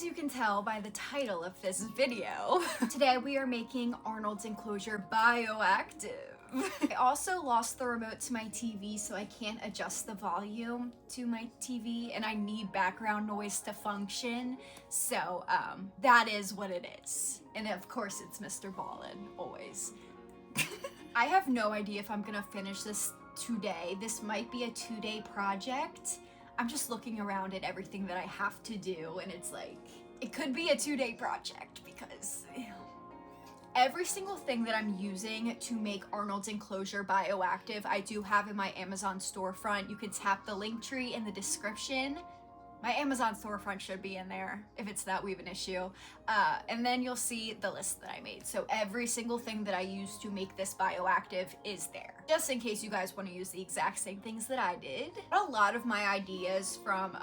As you can tell by the title of this video, today we are making Arnold's Enclosure Bioactive. I also lost the remote to my TV, so I can't adjust the volume to my TV, and I need background noise to function, so that is what it is. And of course it's Mr. Ballin, always. I have no idea if I'm gonna finish this today. This might be a 2-day project. I'm just looking around at everything that I have to do, and it's like, it could be a 2-day project because every single thing that I'm using to make Arnold's Enclosure Bioactive, I do have in my Amazon storefront. You can tap the link tree in the description. My Amazon storefront should be in there if it's that we've an issue. And then you'll see the list that I made. So every single thing that I use to make this bioactive is there. Just in case you guys want to use the exact same things that I did. A lot of my ideas from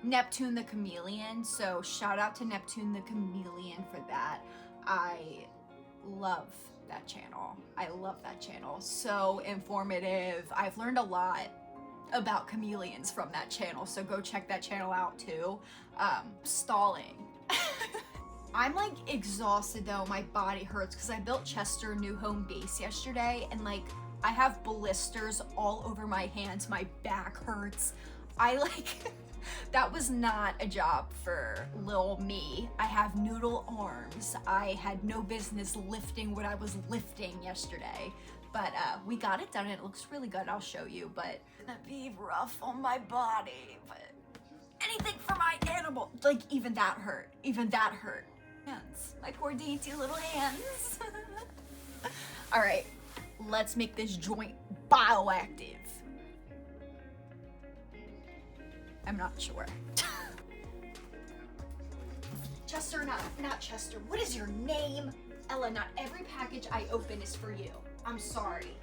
Neptune the Chameleon. So shout out to Neptune the Chameleon for that. I love that channel. I love that channel. So informative. I've learned a lot about chameleons from that channel, so go check that channel out too. Stalling. I'm like exhausted though, my body hurts because I built Chester new home base yesterday, and like I have blisters all over my hands, my back hurts. I like that was not a job for lil me. I have noodle arms. I had no business lifting what I was lifting yesterday. But we got it done and it looks really good. I'll show you, but it's gonna be rough on my body. But anything for my animal, like even that hurt. Even that hurt. Hands, my poor dainty little hands. All right, let's make this joint bioactive. I'm not sure. Chester, not Chester. What is your name? Ella, not every package I open is for you. I'm sorry.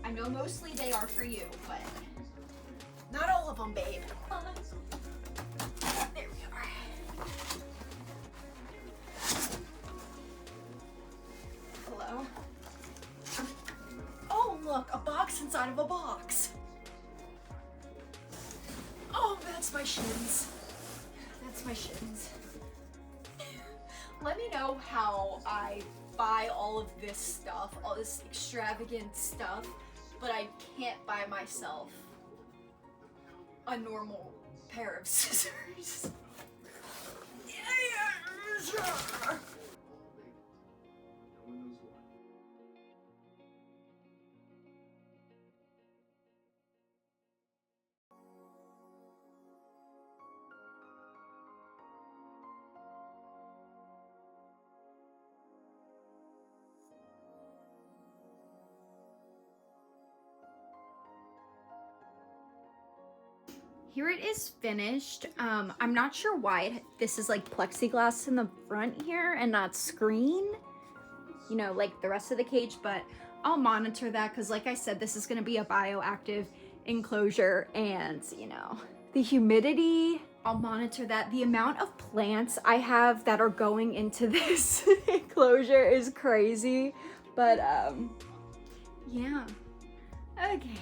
I know mostly they are for you, but not all of them, babe. There we are. Hello? Oh, look, a box inside of a box. Oh, that's my shins. That's my shins. Let me know how I buy all of this stuff, all this extravagant stuff, but I can't buy myself a normal pair of scissors. Here it is finished. I'm not sure why this is like plexiglass in the front here and not screen, you know, like the rest of the cage, but I'll monitor that because like I said, this is going to be a bioactive enclosure, and you know, the humidity, I'll monitor that. The amount of plants I have that are going into this enclosure is crazy, but yeah, okay.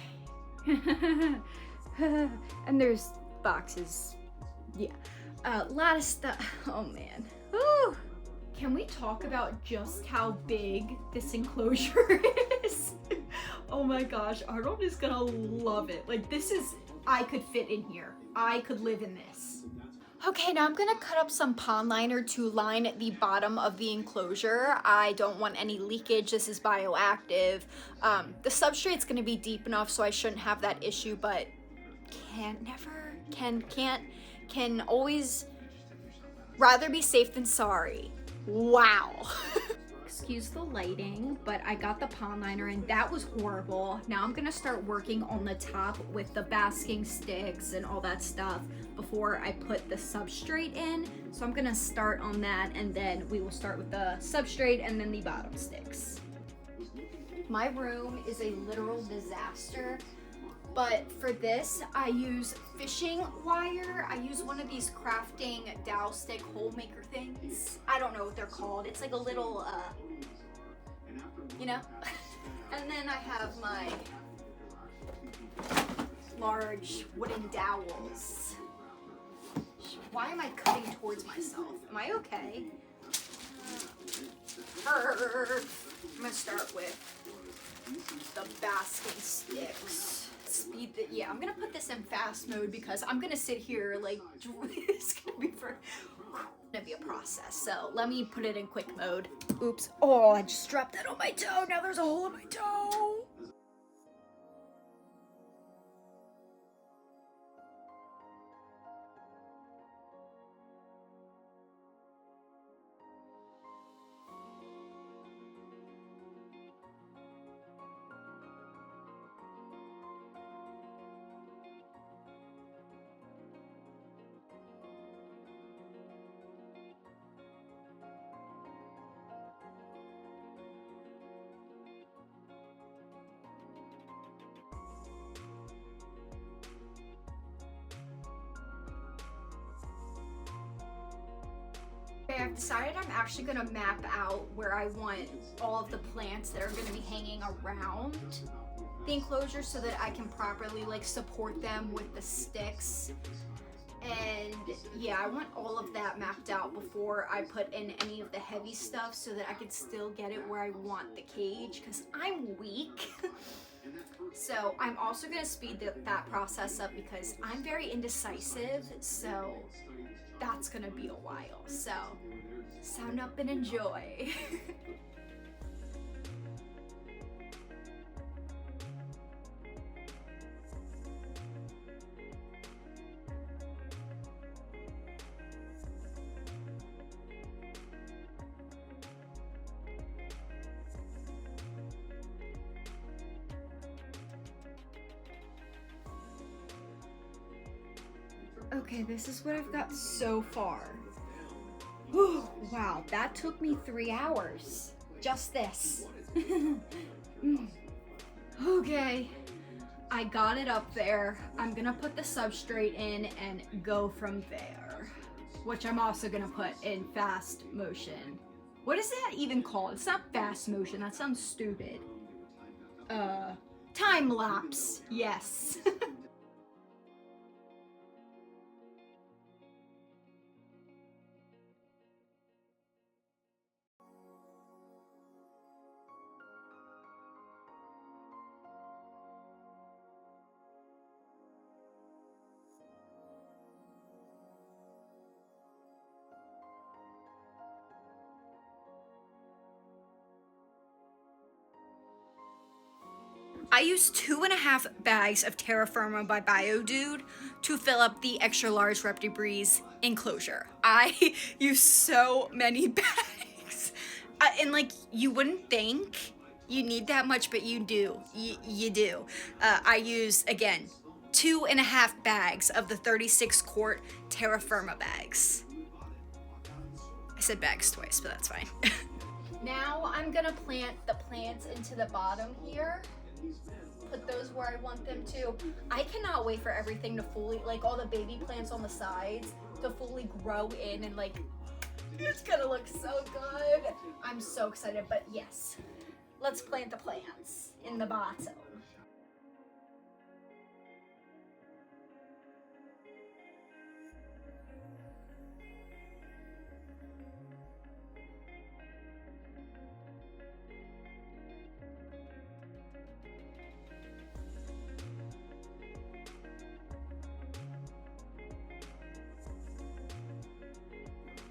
And there's boxes, yeah, a lot of stuff. Oh man. Ooh. Can we talk about just how big this enclosure is? Oh my gosh, Arnold is gonna love it. Like this is, I could fit in here. I could live in this. Okay, now I'm gonna cut up some pond liner to line the bottom of the enclosure. I don't want any leakage. This is bioactive. The substrate's gonna be deep enough so I shouldn't have that issue, but can always rather be safe than sorry. Wow. Excuse the lighting, but I got the pond liner and that was horrible. Now I'm gonna start working on the top with the basking sticks and all that stuff before I put the substrate in. So I'm gonna start on that, and then we will start with the substrate and then the bottom sticks. My room is a literal disaster. But for this, I use fishing wire. I use one of these crafting dowel stick hole maker things. I don't know what they're called. It's like a little, you know? And then I have my large wooden dowels. Why am I cutting towards myself? Am I okay? I'm gonna start with the basking sticks. Speed the, yeah, I'm gonna put this in fast mode because I'm gonna sit here like, it's gonna be a process. So let me put it in quick mode. Oops. Oh, I just dropped that on my toe. Now there's a hole in my toe. Okay, I've decided I'm actually gonna map out where I want all of the plants that are gonna be hanging around the enclosure so that I can properly like support them with the sticks. And yeah, I want all of that mapped out before I put in any of the heavy stuff so that I can still get it where I want the cage, because I'm weak. So I'm also gonna speed that process up because I'm very indecisive, so that's gonna be a while. So sound up and enjoy. Okay, this is what I've got so far. Whew, wow, that took me 3 hours. Just this. Okay, I got it up there. I'm gonna put the substrate in and go from there. Which I'm also gonna put in fast motion. What is that even called? It's not fast motion, that sounds stupid. Time lapse, yes. I used 2.5 bags of terra firma by Bioactive to fill up the extra large rep debris enclosure. I used so many bags. And like, you wouldn't think you need that much, but you do. You do. I used, again, 2.5 bags of the 36 quart terra firma bags. I said bags twice, but that's fine. Now I'm gonna plant the plants into the bottom here. Put those where I want them to. I cannot wait for everything to fully, like all the baby plants on the sides, to fully grow in and like, it's gonna look so good. I'm so excited, but yes, let's plant the plants in the bottom.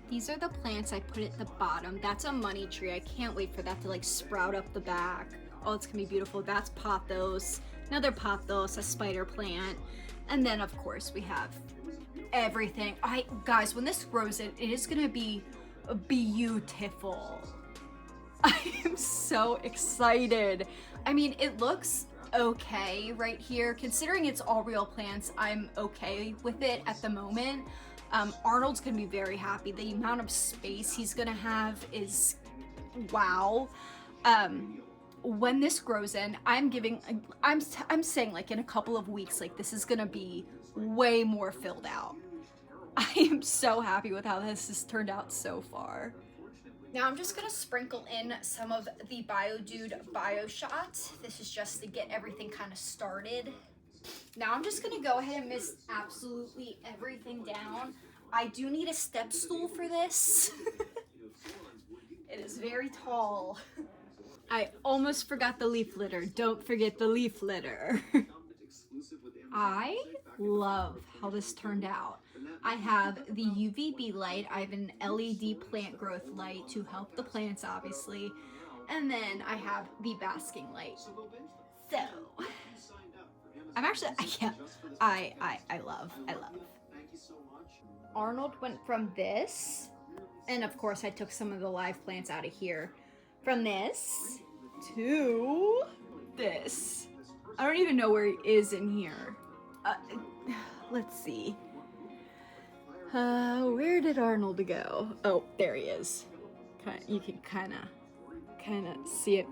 These are the plants I put at the bottom. That's a money tree. I can't wait for that to like sprout up the back. Oh, it's gonna be beautiful. That's pothos, another pothos, a spider plant. And then of course we have everything. Guys, when this grows in, it is gonna be beautiful. I am so excited. I mean, it looks okay right here. Considering it's all real plants, I'm okay with it at the moment. Arnold's gonna be very happy. The amount of space he's gonna have is wow. When this grows in, I'm saying like in a couple of weeks, like this is gonna be way more filled out. I am so happy with how this has turned out so far. Now I'm just gonna sprinkle in some of the Bioactive Bio Shot. This is just to get everything kind of started. Now I'm just gonna go ahead and mist absolutely everything down. I do need a step stool for this. It is very tall. I almost forgot the leaf litter. Don't forget the leaf litter. I love how this turned out. I have the UVB light. I have an LED plant growth light to help the plants, obviously. And then I have the basking light. So, I'm actually, I love. Arnold went from this, and of course I took some of the live plants out of here. From this to this. I don't even know where he is in here. Let's see. Where did Arnold go? Oh, there he is. You can kind of see it.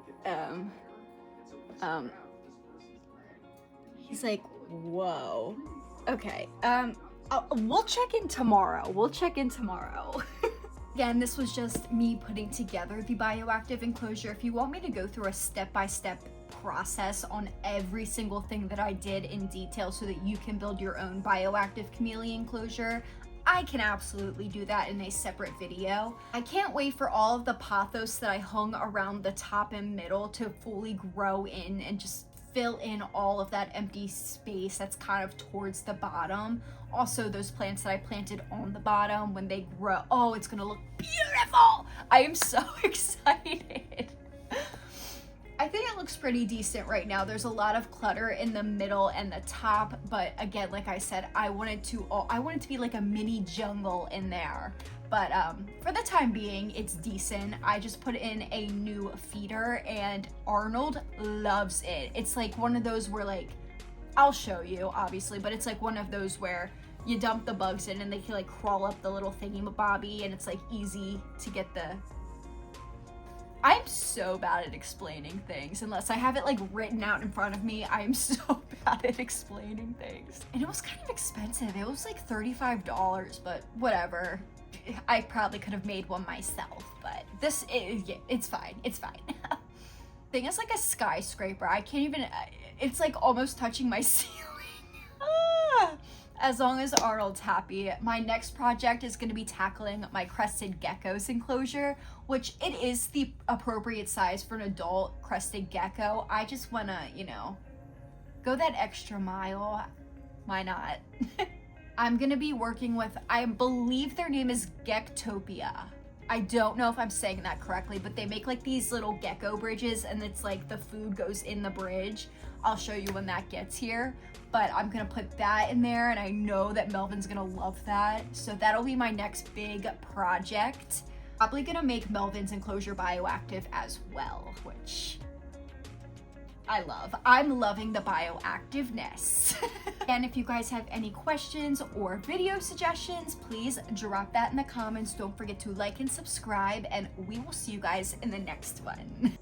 He's like, whoa. Okay. We'll check in tomorrow. Again, this was just me putting together the Bioactive enclosure. If you want me to go through a step-by-step process on every single thing that I did in detail so that you can build your own Bioactive chameleon enclosure, I can absolutely do that in a separate video. I can't wait for all of the pothos that I hung around the top and middle to fully grow in and just fill in all of that empty space that's kind of towards the bottom. Also, those plants that I planted on the bottom, when they grow, oh, it's gonna look beautiful! I am so excited. I think it looks pretty decent right now. There's a lot of clutter in the middle and the top, but again, like I said, I wanted to be like a mini jungle in there. But for the time being, it's decent. I just put in a new feeder and Arnold loves it. It's like one of those where, like, I'll show you obviously, but it's like one of those where you dump the bugs in and they can like crawl up the little thingy-mabobby and it's like easy to get the... I'm so bad at explaining things unless I have it like written out in front of me. I am so bad at explaining things. And it was kind of expensive. It was like $35, but whatever. I probably could have made one myself, but this is, yeah, it's fine. Thing is like a skyscraper. I can't even, it's like almost touching my ceiling. As long as Arnold's happy. My next project is going to be tackling my crested geckos enclosure, which it is the appropriate size for an adult crested gecko. I just want to, you know, go that extra mile. Why not? I'm going to be working with, I believe their name is Gecktopia. I don't know if I'm saying that correctly, but they make like these little gecko bridges and it's like the food goes in the bridge. I'll show you when that gets here, but I'm gonna put that in there and I know that Melvin's gonna love that. So that'll be my next big project. Probably gonna make Melvin's enclosure bioactive as well, which I love. I'm loving the bioactiveness. And if you guys have any questions or video suggestions, please drop that in the comments. Don't forget to like and subscribe, and we will see you guys in the next one.